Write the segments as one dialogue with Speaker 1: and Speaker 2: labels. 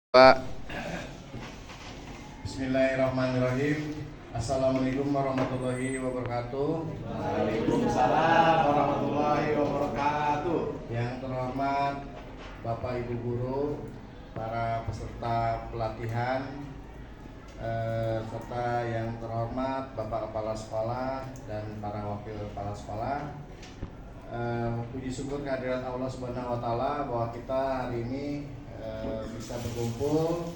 Speaker 1: Pak.
Speaker 2: Bismillahirrahmanirrahim. Assalamualaikum warahmatullahi wabarakatuh.
Speaker 3: Waalaikumsalam warahmatullahi wabarakatuh.
Speaker 2: Yang terhormat Bapak Ibu Guru, para peserta pelatihan, serta yang terhormat Bapak Kepala Sekolah dan para wakil kepala sekolah. Puji syukur kehadirat Allah Subhanahu wa taala bahwa kita hari ini bisa berkumpul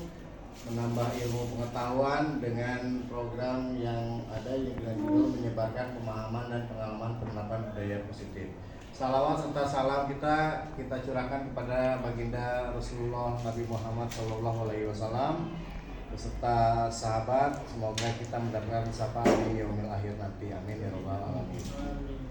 Speaker 2: menambah ilmu pengetahuan dengan program yang ada yang dengan judul menyebarkan pemahaman dan pengalaman penerapan budaya positif. Salawat serta salam kita curahkan kepada baginda Rasulullah Nabi Muhammad SAW beserta sahabat. Semoga kita mendapatkan syafaat di yaumil akhir nanti. Amin ya rabbal alamin.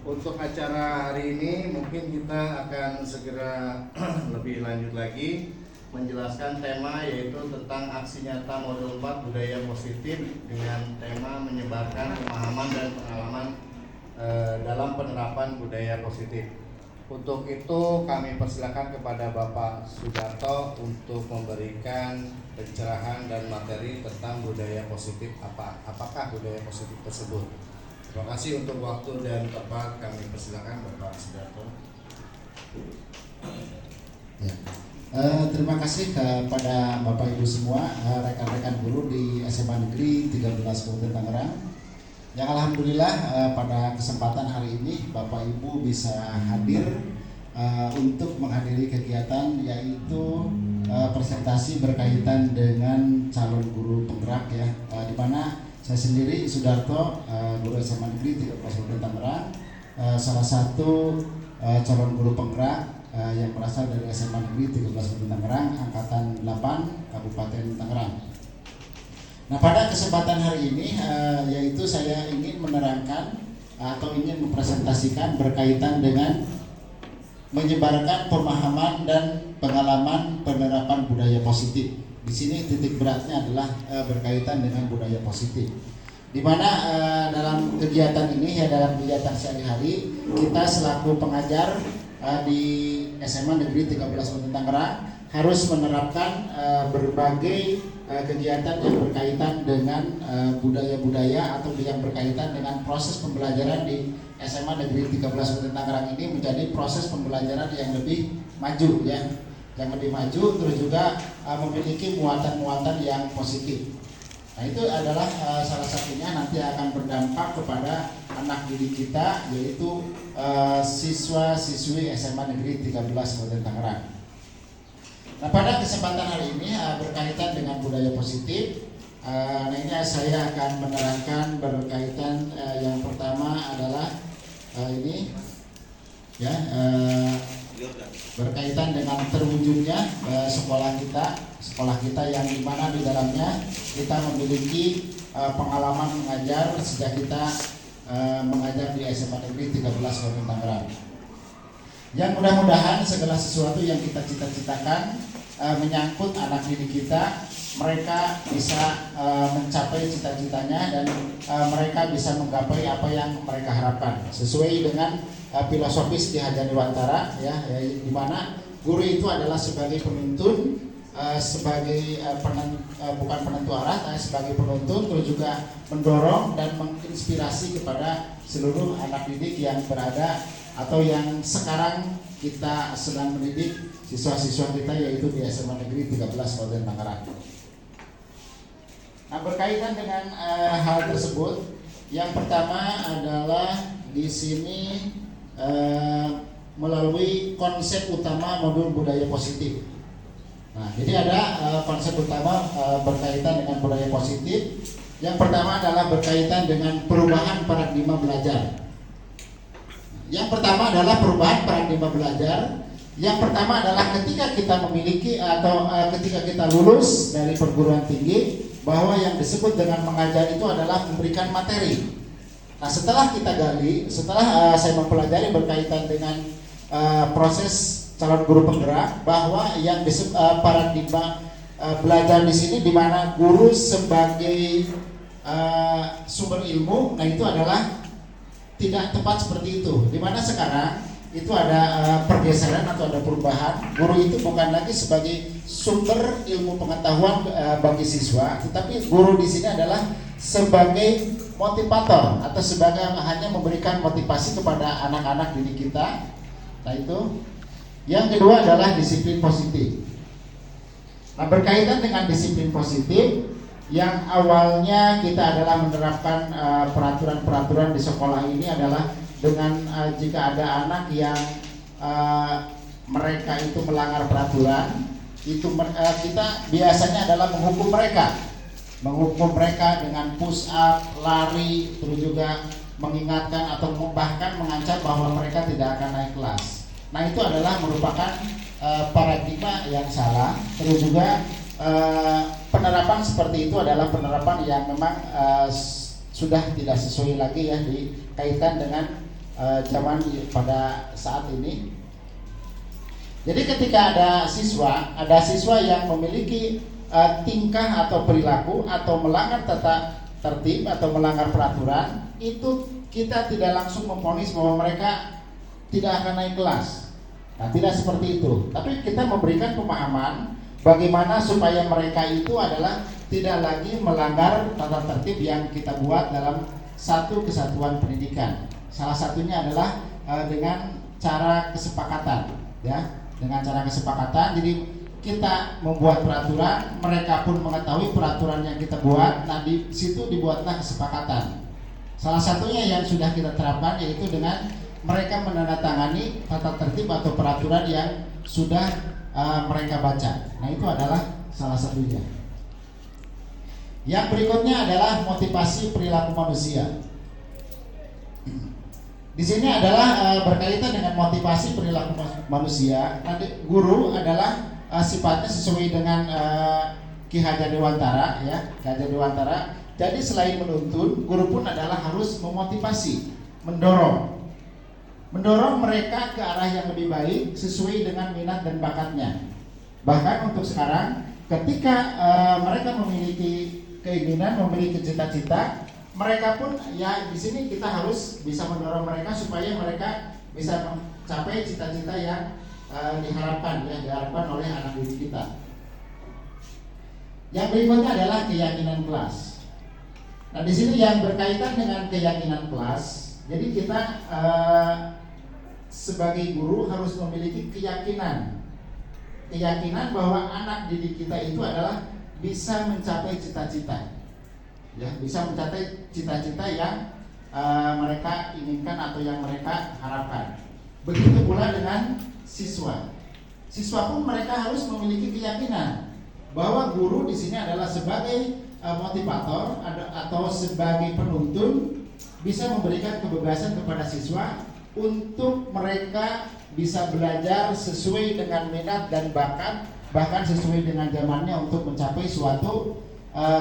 Speaker 2: Untuk acara hari ini mungkin kita akan segera lebih lanjut lagi menjelaskan tema, yaitu tentang aksi nyata modul 4 budaya positif dengan tema menyebarkan pemahaman dan pengalaman dalam penerapan budaya positif. Untuk itu kami persilakan kepada Bapak Sudarto untuk memberikan pencerahan dan materi tentang budaya positif. Apakah budaya positif tersebut? Terima kasih untuk waktu dan tempat. Kami persilakan Bapak Sudarto.
Speaker 4: Ya. Terima kasih kepada Bapak Ibu semua, rekan-rekan guru di SMA Negeri 13 Kabupaten Tangerang, yang alhamdulillah pada kesempatan hari ini Bapak Ibu bisa hadir untuk menghadiri kegiatan, yaitu presentasi berkaitan dengan calon guru penggerak, ya, di mana saya sendiri Sudarto, guru SMA Negeri 13 Kabupaten Tangerang, salah satu calon guru penggerak yang berasal dari SMA Negeri 13 Kabupaten Tangerang, angkatan 8 Kabupaten Tangerang. Nah, pada kesempatan hari ini yaitu saya ingin menerangkan atau ingin mempresentasikan berkaitan dengan menyebarkan pemahaman dan pengalaman penerapan budaya positif. Di sini titik beratnya adalah berkaitan dengan budaya positif. Di mana dalam kegiatan ini, ya, dalam kegiatan sehari-hari kita selaku pengajar di SMA Negeri 13 Kabupaten Tangerang harus menerapkan berbagai kegiatan yang berkaitan dengan budaya-budaya atau yang berkaitan dengan proses pembelajaran di SMA Negeri 13 Kabupaten Tangerang ini menjadi proses pembelajaran yang lebih maju, ya, yang lebih maju, terus juga memiliki muatan-muatan yang positif. Nah, itu adalah salah satunya nanti akan berdampak kepada anak didik kita, yaitu siswa-siswi SMA Negeri 13 Kabupaten Tangerang. Nah, pada kesempatan hari ini berkaitan dengan budaya positif. Nah, ini saya akan menerangkan berkaitan yang pertama adalah ini, ya, berkaitan dengan terwujudnya sekolah kita yang dimana di dalamnya kita memiliki pengalaman mengajar sejak kita mengajar di SMA Negeri 13 Kabupaten Tangerang. Yang mudah-mudahan segala sesuatu yang kita cita-citakan menyangkut anak didik kita, mereka bisa mencapai cita-citanya dan mereka bisa menggapai apa yang mereka harapkan sesuai dengan filosofis Ki Hajar Dewantara, ya, di mana guru itu adalah sebagai penuntun, sebagai bukan penentu arah, tapi sebagai penuntun, terus juga mendorong dan menginspirasi kepada seluruh anak didik yang berada atau yang sekarang kita sedang mendidik siswa-siswa kita, yaitu di SMA Negeri 13 Kabupaten Tangerang. Nah, berkaitan dengan hal tersebut, yang pertama adalah di sini melalui konsep utama modul budaya positif. Nah, jadi ada konsep utama berkaitan dengan budaya positif. Yang pertama adalah berkaitan dengan perubahan paradigma belajar. Yang pertama adalah perubahan paradigma belajar. Yang pertama adalah ketika kita memiliki atau ketika kita lulus dari perguruan tinggi, bahwa yang disebut dengan mengajar itu adalah memberikan materi. Nah, setelah kita gali, setelah saya mempelajari berkaitan dengan proses calon guru penggerak, bahwa yang disebut paradigma belajar di sini, di mana guru sebagai sumber ilmu, nah itu adalah tidak tepat seperti itu. Di mana sekarang itu ada pergeseran atau ada perubahan. Guru itu bukan lagi sebagai sumber ilmu pengetahuan bagi siswa, tetapi guru di sini adalah sebagai motivator atau sebagai hanya memberikan motivasi kepada anak-anak didik kita. Nah itu. Yang kedua adalah disiplin positif. Nah, berkaitan dengan disiplin positif, yang awalnya kita adalah menerapkan peraturan-peraturan di sekolah ini adalah dengan jika ada anak yang mereka itu melanggar peraturan, itu kita biasanya adalah menghukum mereka dengan push up, lari, terus juga mengingatkan atau bahkan mengancam bahwa mereka tidak akan naik kelas. Nah itu adalah merupakan paradigma yang salah. Terus juga penerapan seperti itu adalah penerapan yang memang sudah tidak sesuai lagi ya dikaitan dengan zaman pada saat ini. Jadi ketika ada siswa yang memiliki tingkah atau perilaku atau melanggar tata tertib atau melanggar peraturan, itu kita tidak langsung memvonis bahwa mereka tidak akan naik kelas. Nah, tidak seperti itu. Tapi kita memberikan pemahaman bagaimana supaya mereka itu adalah tidak lagi melanggar tata tertib yang kita buat dalam satu kesatuan pendidikan. Salah satunya adalah dengan cara kesepakatan, ya. Dengan cara kesepakatan. Jadi kita membuat peraturan, mereka pun mengetahui peraturan yang kita buat. Nah, di situ dibuatlah kesepakatan. Salah satunya yang sudah kita terapkan yaitu dengan mereka menandatangani tata tertib atau peraturan yang sudah mereka baca. Nah, itu adalah salah satunya. Yang berikutnya adalah motivasi perilaku manusia. Di sini adalah berkaitan dengan motivasi perilaku manusia. Nanti guru adalah sifatnya sesuai dengan Ki Hajar Dewantara, ya, Ki Hajar Dewantara. Jadi selain menuntun, guru pun adalah harus memotivasi, mendorong mereka ke arah yang lebih baik sesuai dengan minat dan bakatnya. Bahkan untuk sekarang, ketika mereka memiliki keinginan, memiliki cita-cita, mereka pun ya di sini kita harus bisa mendorong mereka supaya mereka bisa mencapai cita-cita yang diharapkan oleh anak didik kita. Yang berikutnya adalah keyakinan kelas. Nah, di sini yang berkaitan dengan keyakinan kelas, jadi kita sebagai guru harus memiliki keyakinan bahwa anak didik kita itu adalah bisa mencapai cita-cita, ya, bisa mencapai cita-cita yang mereka inginkan atau yang mereka harapkan. Begitu pula dengan siswa pun mereka harus memiliki keyakinan bahwa guru di sini adalah sebagai motivator atau sebagai penuntun bisa memberikan kebebasan kepada siswa untuk mereka bisa belajar sesuai dengan minat dan bakat, bahkan sesuai dengan zamannya untuk mencapai suatu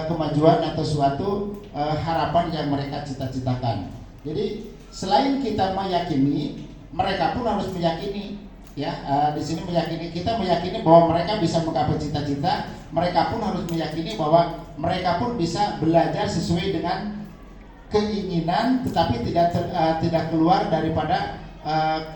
Speaker 4: kemajuan atau suatu harapan yang mereka cita-citakan. Jadi selain kita meyakini, mereka pun harus meyakini, ya. Di sini kita meyakini bahwa mereka bisa menggapai cita-cita. Mereka pun harus meyakini bahwa mereka pun bisa belajar sesuai dengan keinginan, tetapi tidak keluar daripada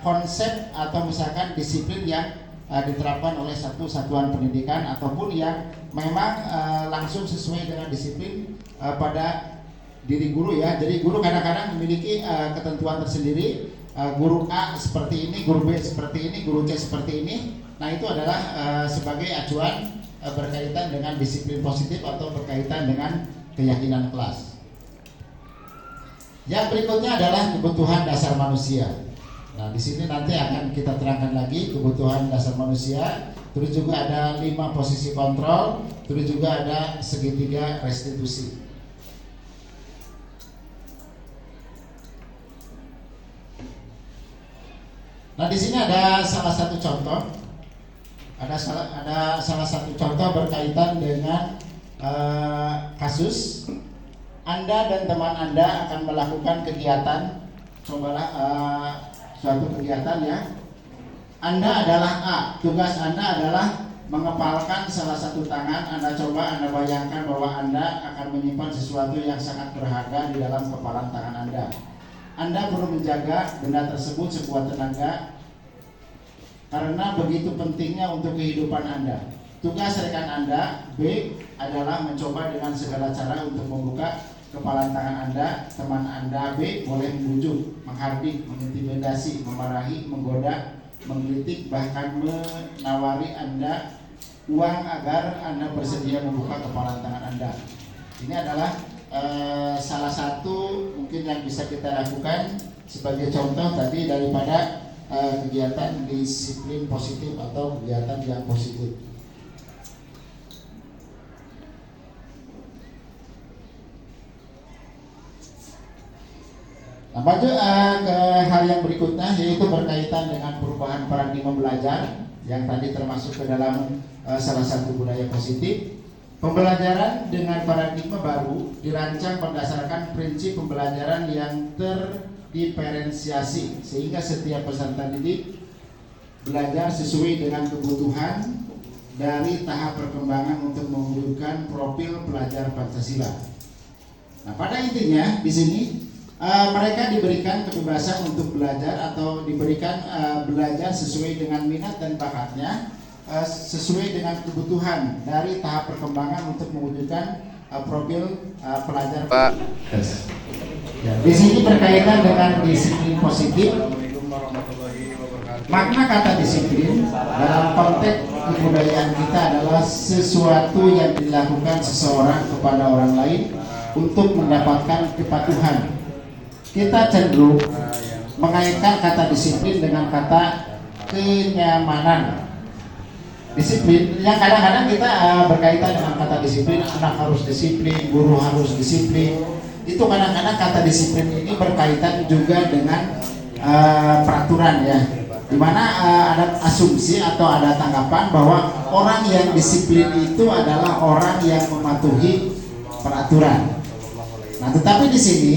Speaker 4: konsep atau misalkan disiplin yang diterapkan oleh satu satuan pendidikan ataupun yang memang langsung sesuai dengan disiplin pada diri guru, ya. Jadi guru kadang-kadang memiliki ketentuan tersendiri. Guru A seperti ini, guru B seperti ini, guru C seperti ini. Nah, itu adalah sebagai acuan berkaitan dengan disiplin positif atau berkaitan dengan keyakinan kelas. Yang berikutnya adalah kebutuhan dasar manusia. Nah, di sini nanti akan kita terangkan lagi kebutuhan dasar manusia. Terus juga ada 5 posisi kontrol, terus juga ada segitiga restitusi. Nah, di sini ada salah satu contoh. Ada salah satu contoh berkaitan dengan kasus Anda dan teman Anda akan melakukan kegiatan. Cobalah suatu kegiatan, ya. Anda adalah A, tugas Anda adalah mengepalkan salah satu tangan. Anda bayangkan bahwa Anda akan menyimpan sesuatu yang sangat berharga di dalam kepalan tangan Anda. Anda perlu menjaga benda tersebut sekuat tenaga karena begitu pentingnya untuk kehidupan Anda. Tugas rekan Anda B adalah mencoba dengan segala cara untuk membuka kepalan tangan Anda. Teman Anda B boleh membujuk, menghardik, mengintimidasi, memarahi, menggoda, menggelitik, bahkan menawari Anda uang agar Anda bersedia membuka kepalan tangan Anda. Ini adalah salah satu mungkin yang bisa kita lakukan sebagai contoh tadi daripada kegiatan disiplin positif atau kegiatan yang positif. Nah, maju ke hal yang berikutnya, yaitu berkaitan dengan perubahan paradigma belajar yang tadi termasuk ke dalam salah satu budaya positif. Pembelajaran dengan paradigma baru dirancang berdasarkan prinsip pembelajaran yang terdiferensiasi, sehingga setiap peserta didik belajar sesuai dengan kebutuhan dari tahap perkembangan untuk mewujudkan profil pelajar Pancasila. Nah, pada intinya di sini mereka diberikan kebebasan untuk belajar atau diberikan belajar sesuai dengan minat dan bakatnya, sesuai dengan kebutuhan dari tahap perkembangan untuk mewujudkan profil pelajar.
Speaker 2: Pak.
Speaker 4: Ya, di sini berkaitan dengan disiplin positif.
Speaker 2: Assalamualaikum warahmatullahi wabarakatuh.
Speaker 4: Makna kata disiplin dalam konteks kebudayaan kita adalah sesuatu yang dilakukan seseorang kepada orang lain untuk mendapatkan kepatuhan. Kita cenderung mengaitkan kata disiplin dengan kata kenyamanan. Disiplin yang kadang-kadang kita berkaitan dengan kata disiplin, anak harus disiplin, guru harus disiplin. Itu kadang-kadang kata disiplin ini berkaitan juga dengan peraturan ya, dimana ada asumsi atau ada tanggapan bahwa orang yang disiplin itu adalah orang yang mematuhi peraturan. Nah, tetapi di sini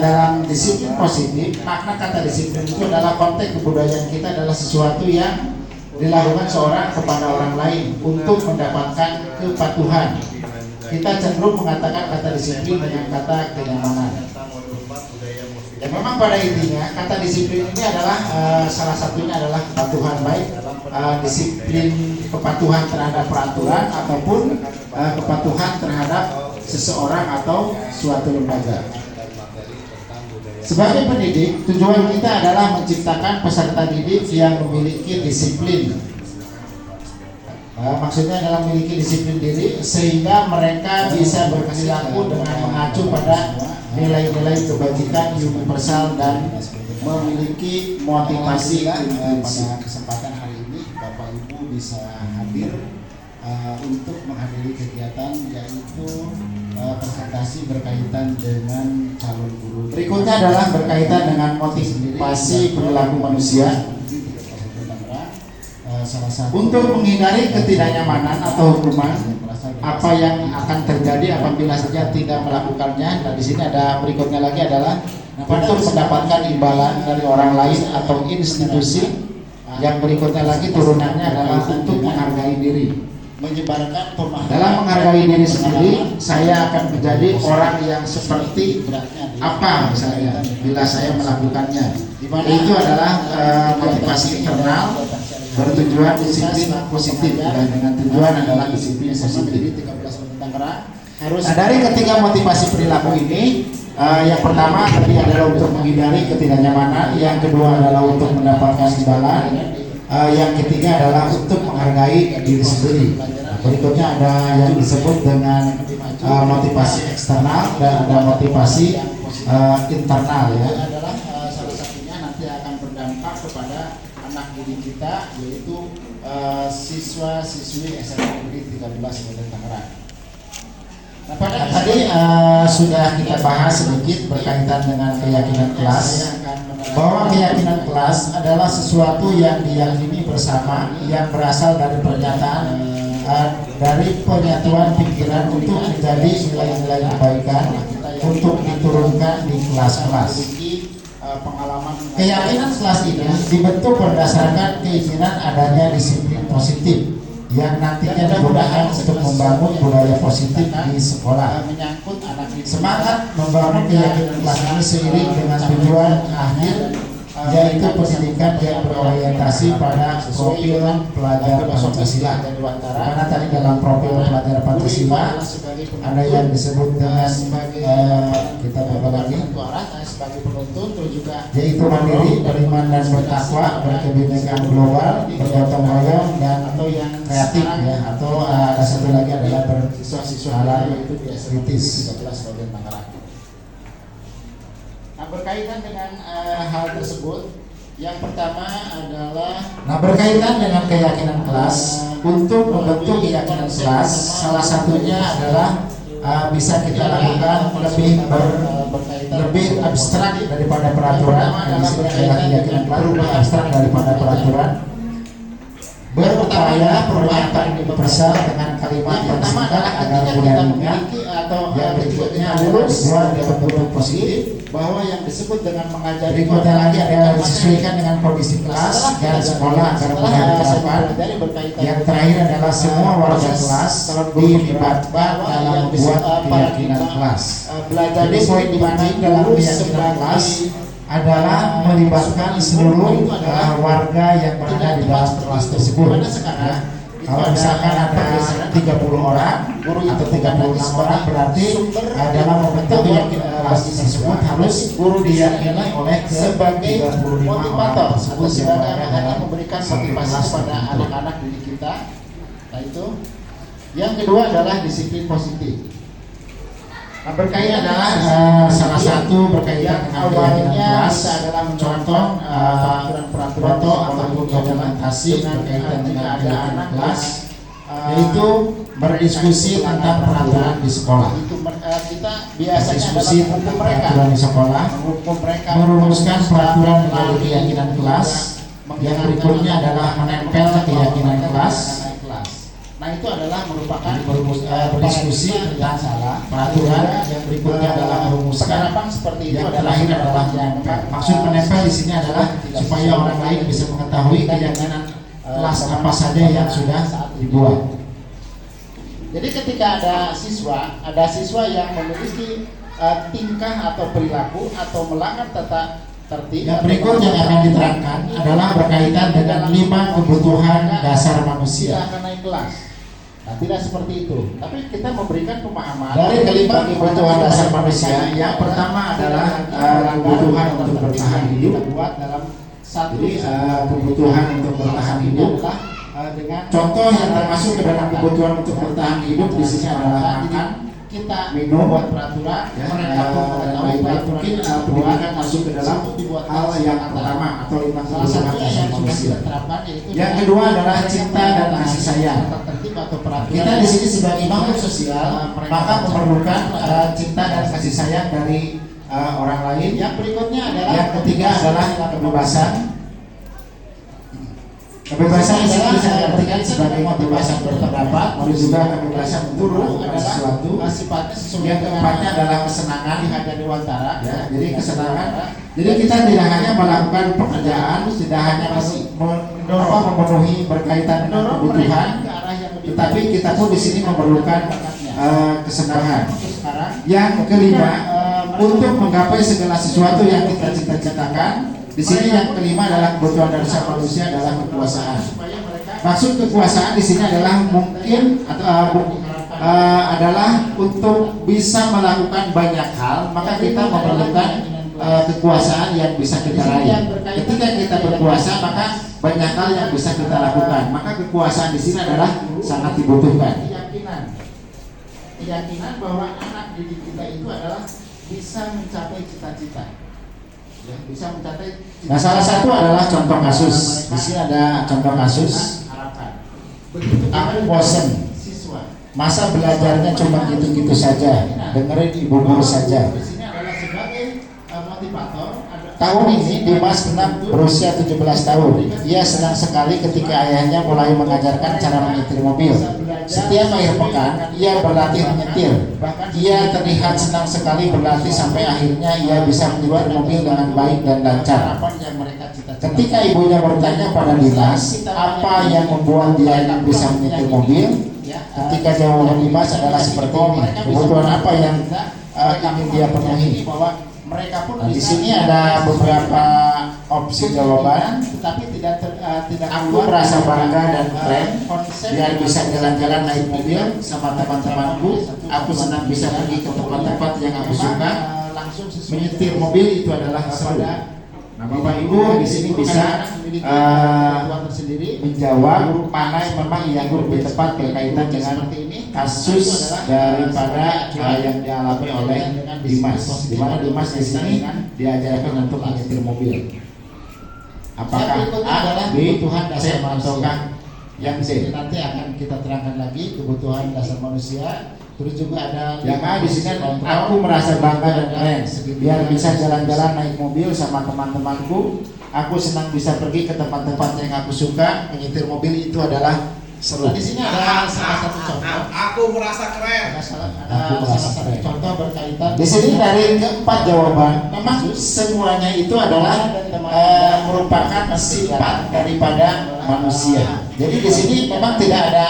Speaker 4: dalam disiplin positif, makna kata disiplin itu adalah konteks kebudayaan kita adalah sesuatu yang dilakukan seorang kepada orang lain untuk mendapatkan kepatuhan. Kita cenderung mengatakan kata disiplin dengan kata kenyamanan. Ya, memang pada intinya kata disiplin ini adalah salah satunya adalah kepatuhan, baik disiplin kepatuhan terhadap peraturan ataupun kepatuhan terhadap seseorang atau suatu lembaga. Sebagai pendidik, tujuan kita adalah menciptakan peserta didik yang memiliki disiplin. Maksudnya adalah memiliki disiplin diri sehingga mereka bisa berperilaku dengan mengacu pada nilai-nilai kebajikan universal dan memiliki motivasi. Pada kesempatan hari ini Bapak Ibu bisa hadir untuk menghadiri kegiatan yaitu presentasi berkaitan dengan calon guru. Berikutnya adalah berkaitan dengan motivasi perilaku manusia. Untuk menghindari ketidaknyamanan atau hukuman apa yang akan terjadi apabila saja tidak melakukannya. Dan di sini ada berikutnya lagi adalah untuk mendapatkan imbalan dari orang lain atau institusi. Yang berikutnya lagi turunannya adalah untuk menghargai diri. Menyebarkan pemahaman. Dalam menghargai diri sendiri, saya akan menjadi orang yang seperti apa misalnya bila saya melakukannya. Itu adalah motivasi internal bertujuan disiplin positif dan dengan tujuan adalah disiplin positif. Nah, dari ketiga motivasi perilaku ini, yang pertama tadi adalah untuk menghindari ketidaknyamanan, yang kedua adalah untuk mendapatkan imbalan, yang ketiga adalah untuk menghargai diri sendiri. Berikutnya ada yang disebut dengan motivasi eksternal dan ada motivasi internal ya. Adalah salah satunya nanti akan berdampak kepada anak didik kita, yaitu siswa-siswi SMA Negeri 13 Kabupaten Tangerang. Nah, pada tadi sudah kita bahas sedikit berkaitan dengan keyakinan kelas, bahwa keyakinan kelas adalah sesuatu yang diyakini bersama yang berasal dari pernyataan dari penyatuan pikiran untuk menjadi nilai-nilai kebaikan untuk diturunkan di kelas-kelas. Keyakinan kelas ini dibentuk berdasarkan keinginan adanya disiplin positif yang nantinya dimudahkan untuk membangun budaya positif di sekolah. Semangat membangun keyakinan kelas ini seiring dengan tujuan akhir yaitu pendidikan yang berorientasi pada profil pelajar Pancasila. Karena tadi dalam profil pelajar Pancasila ada yang disebut dengan kita baca lagi, yaitu mandiri, beriman dan bertakwa, berkebinekaan global, bergotong royong dan kreatif ya. Atau ada satu lagi adalah bersikap kritis. Nah, berkaitan dengan hal tersebut, yang pertama adalah berkaitan dengan keyakinan kelas. Untuk membentuk keyakinan kelas, salah satunya adalah bisa kita lakukan lebih abstrak daripada peraturan. Di sini adalah keyakinan kelas lebih abstrak daripada peraturan. Berupaya pernyataan universal dengan kalimat yang singkat agar mudah diingat. Yang berikutnya adalah dibuat dalam bentuk positif, bahwa yang disebut dengan mengajar berikutnya lagi adalah disesuaikan dengan kondisi kelas dan sekolah agar mudah diterapkan. Yang terakhir adalah semua warga kelas dilibatkan dalam membuat keyakinan kelas. Jadi poin penting dalam keyakinan kelas adalah melibatkan seluruh warga yang berada di dalam kelas tersebut. Ya. Kalau misalkan ada 30 orang atau 36 orang, berarti dalam membentuk keyakinan kelas tersebut harus diyakini oleh sebagai motivator tersebut sebagai memberikan motivasi pada anak-anak didik kita. Nah itu. Yang kedua adalah disiplin positif. Nah, berkaitan adalah salah satu berkaitan dengan keyakinan kelas adalah contoh peraturan ataupun dokumentasi berkaitan dengan keyakinan kelas, yaitu berdiskusi tentang peraturan di sekolah. Kita biasanya diskusi tentang peraturan di sekolah, merumuskan peraturan menjadi keyakinan kelas. Yang berikutnya adalah menempel keyakinan kelas. Nah itu adalah merupakan berdiskusi tentang peraturan. Yang berikutnya adalah merumuskan seperti itu. Yang terakhir adalah menempel. Maksud menempel di sini adalah supaya orang lain bisa mengetahui keyakinan kelas apa saja yang sudah dibuat. Jadi ketika ada siswa yang memiliki tingkah atau perilaku atau melanggar tata tertib. Yang berikutnya yang akan diterangkan adalah berkaitan dengan 5 kebutuhan dasar manusia. Tidak akan naik kelas. Nah, tidak seperti itu. Tapi kita memberikan pemahaman dari kelima kebutuhan dasar manusia. Yang pertama adalah kebutuhan untuk bertahan hidup. Buat dalam satu kebutuhan untuk bertahan hidup dengan contoh yang termasuk ke dalam kebutuhan untuk bertahan hidup di sini adalah makan, kita minum, buat peraturan, mereka mungkin pendidikan masuk ke dalam hal yang pertama atau 5 kebutuhan dasar manusia. Yang kedua adalah cinta dan kasih sayang. Kita di sini sebagai makhluk sosial maka memerlukan cinta dan kasih sayang dari orang lain. Yang berikutnya adalah yang ketiga adalah kebebasan. Kebebasan di sini bisa diartikan sebagai kebebasan berpendapat, lalu juga kebebasan untuk melakukan sesuatu. Yang keempatnya adalah kesenangan di hati dewantara. Ya, jadi kesenangan. Jadi kita tidak hanya melakukan pekerjaan, tidak hanya memenuhi berkaitan dengan kebutuhan, tetapi kita pun di sini memerlukan kesenangan. Yang kelima, untuk menggapai segala sesuatu yang kita cita-citakan. Di sini yang kelima adalah kebutuhan dasar manusia adalah kekuasaan. Maksud kekuasaan di sini adalah mungkin atau adalah untuk bisa melakukan banyak hal, maka kita memerlukan kekuasaan yang bisa kita raih. Ketika kita berkuasa, maka banyak hal yang bisa kita lakukan. Maka kekuasaan di sini adalah sangat dibutuhkan. Keyakinan bahwa anak didik kita itu adalah bisa mencapai cita-cita. Bisa mencapai. Nah, salah satu adalah contoh kasus. Di sini ada contoh kasus. Aku bosan. Masa belajarnya cuma gitu-gitu saja. Dengerin ibu guru saja. Tahun ini Dimas genap berusia 17 tahun. Ia senang sekali ketika ayahnya mulai mengajarkan cara menyetir mobil. Setiap akhir pekan, ia berlatih menyetir. Ia terlihat senang sekali berlatih sampai akhirnya ia bisa menyetir mobil dengan baik dan lancar. Ketika ibunya bertanya pada Dimas, apa yang membuat dia bisa menyetir mobil? Ketika jawaban Dimas adalah seperti ini. Kebutuhan apa yang ingin dia penuhi? mereka pun
Speaker 1: Nah, di
Speaker 4: bisa
Speaker 1: sini ada beberapa opsi jawaban.
Speaker 4: tetapi tidak
Speaker 1: Aku
Speaker 4: keluar
Speaker 1: merasa
Speaker 4: dari,
Speaker 1: bangga dan keren
Speaker 4: konsep
Speaker 1: biar bisa jalan-jalan naik mobil sama teman-temanku. Aku senang bisa pergi ke tempat-tempat yang aku suka.
Speaker 4: langsung
Speaker 1: Menyetir mobil itu adalah seru. Nah, Bapak Ibu di sini bisa menjawab mana yang memang yang lebih tepat berkaitan dengan kasus daripada yang dialami oleh Dimas. Di mana Dimas di sini diajarkan untuk menyetir mobil. Apakah A, B, C, ataukah yang D?
Speaker 4: nanti akan kita terangkan lagi kebutuhan dasar manusia. Terus juga ada
Speaker 1: Yang A di sini aku merasa bangga dan keren biar bisa jalan-jalan naik mobil sama teman-temanku. Aku senang bisa pergi ke tempat-tempat yang aku suka. Menyetir mobil itu adalah seru.
Speaker 4: Di sini ada salah satu contoh.
Speaker 3: Aku merasa keren.
Speaker 4: Ada salah
Speaker 1: Aku merasa
Speaker 4: satu
Speaker 1: keren.
Speaker 4: contoh berkaitan.
Speaker 1: Di sini dari keempat jawaban memang semuanya itu adalah merupakan sifat daripada manusia. Jadi di sini memang tidak ada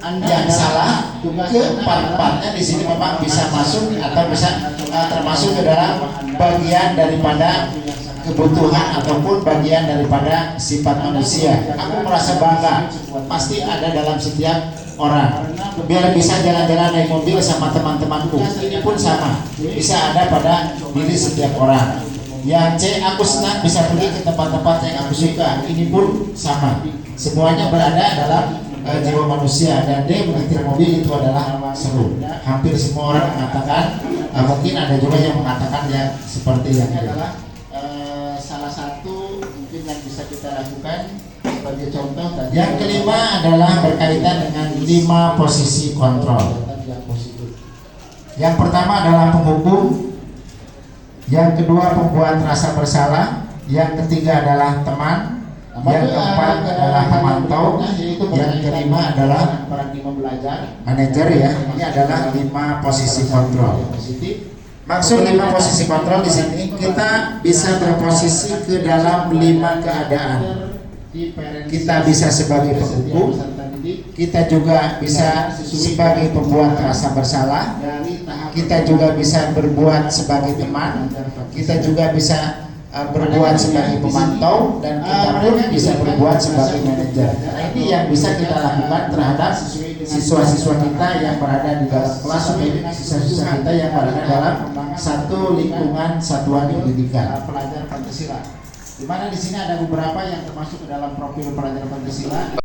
Speaker 1: yang salah. Keempat-empatnya di sini memang bisa masuk atau bisa termasuk ke dalam bagian daripada kebutuhan ataupun bagian daripada sifat manusia. Aku merasa bangga pasti ada dalam setiap orang. Biar bisa jalan-jalan naik mobil sama teman-temanku. Ini pun sama, bisa ada pada diri setiap orang. Yang C, aku senang bisa pergi ke tempat-tempat yang aku suka. Ini pun sama. Semuanya berada dalam jiwa manusia. Dan D, menyetir mobil itu adalah seru. Hampir semua orang mengatakan, mungkin ada juga yang mengatakan ya seperti yang ini.
Speaker 4: Adalah salah satu mungkin yang bisa kita lakukan sebagai contoh tadi.
Speaker 1: Yang kelima adalah berkaitan dengan 5 posisi kontrol. Yang pertama adalah penghukum. Yang kedua pembuat rasa bersalah. Yang ketiga adalah teman. Yang keempat adalah pemantau. Yang kelima adalah manajer ya. Ini adalah 5 posisi kontrol. Maksud 5 posisi kontrol di sini kita bisa berposisi ke dalam 5 keadaan. Kita bisa sebagai penghukum, kita juga bisa sebagai pembuat rasa bersalah, kita juga bisa berbuat sebagai teman, kita juga bisa berbuat sebagai pemantau, dan kita pun bisa berbuat sebagai manajer. Nah, ini yang bisa kita lakukan terhadap siswa-siswa kita yang berada di dalam kelas, siswa-siswa kita yang berada dalam satu lingkungan satuan pendidikan.
Speaker 4: Pelajar Pancasila. Di mana di sini ada beberapa yang termasuk ke dalam profil pelajar Pancasila.